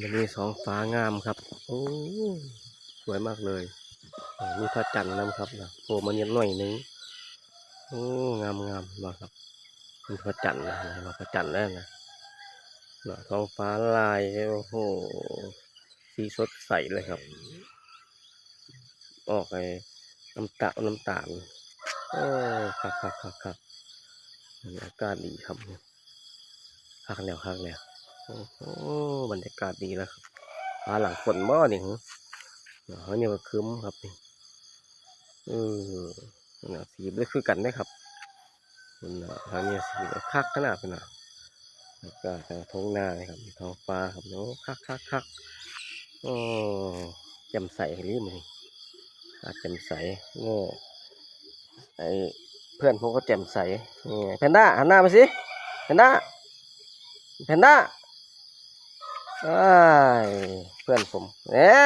มันมีสองฟ้างามครับโอ้สวยมากเลยมีพระจันทร์นะครับนะโผล่มาเนียนหน่อยนึงโอ้งามงามนะครับมีพระจันทร์นะมาพระจันทร์แล้วนะท้องฟ้าลายโอ้โหสีสดใสเลยครับออกไปน้ำตาลโอ้คักอากาศดีครับคักแล้วโอ้โหบรรยากาศดีแล้วครับหลังฝนบ่นี่เขาเนี่ยมาคืมครับนี่สีได้คือกันได้ครับมันทางนี้สีคักขนาดเป็นแล้วก็ทางท้องนาครับท้องฟ้าครับเนาะคักโอ้แจ่มใสรีบเลยแจ่มใสโง่ไอเพื่อนผมก็แจ่มใสนี่แพนด้าหันหน้ามาสิแพนด้าเพื่อนผมเนี่ย